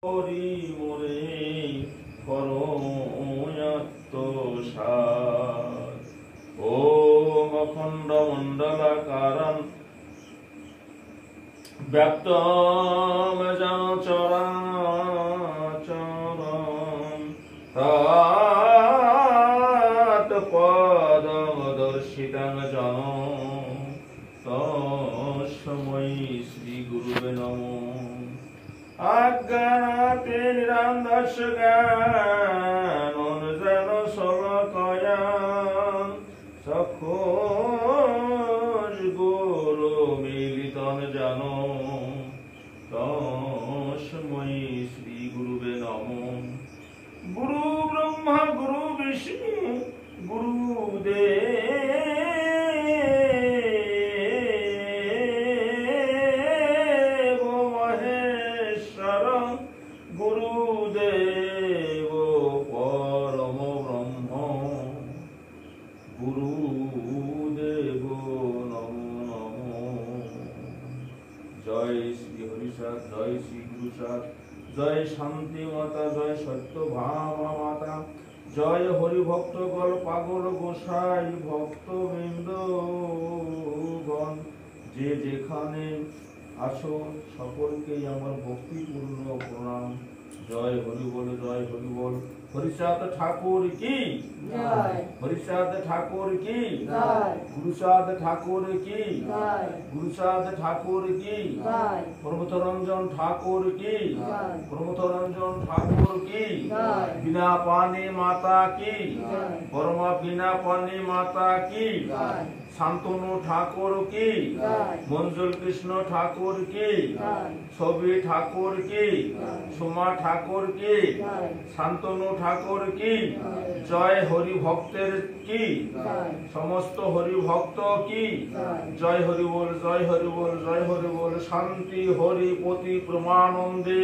হরি মোরে করোয়াত্মসাৎ। ওম অখণ্ড মণ্ডলাকারং ব্যক্তম যেন চরাচরম তৎপদং দর্শিতং জন তস্मै শ্রী গুরুবে নমঃ। অজ্ঞানাতে নিরন্ধস্য জ্ঞানঞ্জন শলাকয়া চক্ষুর্গুরু মিলিতং যেন তস্मै শ্রী গুরুবে নমঃ। গুরু ব্রহ্মা গুরু বিষ্ণু গুরুদেব মহেশ্বর গুরুদেব পরম ব্রহ্ম গুরুদেব নমো নমঃ। জয় শ্রী হরিসাদ, জয় শ্রী গুরুসাদ, জয় শান্তি মাতা, জয় সত্যভামা মাতা, জয় হরি ভক্ত গল পাগল গোসাই ভক্ত বৃন্দগণ, যে যেখানে আছো সকলকেই আমার ভক্তিপূর্ণ প্রণাম। জয় হরি বল, জয় হরি বল। হরিচাঁদ ঠাকুর কি জয়, হরিচাঁদ ঠাকুর কি জয়, গুরুচাঁদ ঠাকুর কি জয়, গুরুচাঁদ ঠাকুর কি জয়, প্রমথরঞ্জন ঠাকুর কি জয়, প্রমথরঞ্জন ঠাকুর কি জয়, বিনা পানি মাতা কি জয়, পরমা বিনা পানি মাতা কি জয়, শান্তনু ঠাকুর কি জয়, মঞ্জুল কৃষ্ণ ঠাকুর কি জয়, ছবি ঠাকুর কি জয়, সোমা ঠাকুর কি জয়, শান্তনু ঠাকুর কি জয়, হরি ভক্তের কি জয়, সমস্ত হরি ভক্ত কি জয়, হরি বল, জয় হরি বল, জয় হরি বল। শান্তি হরি পতি প্রমানন্দে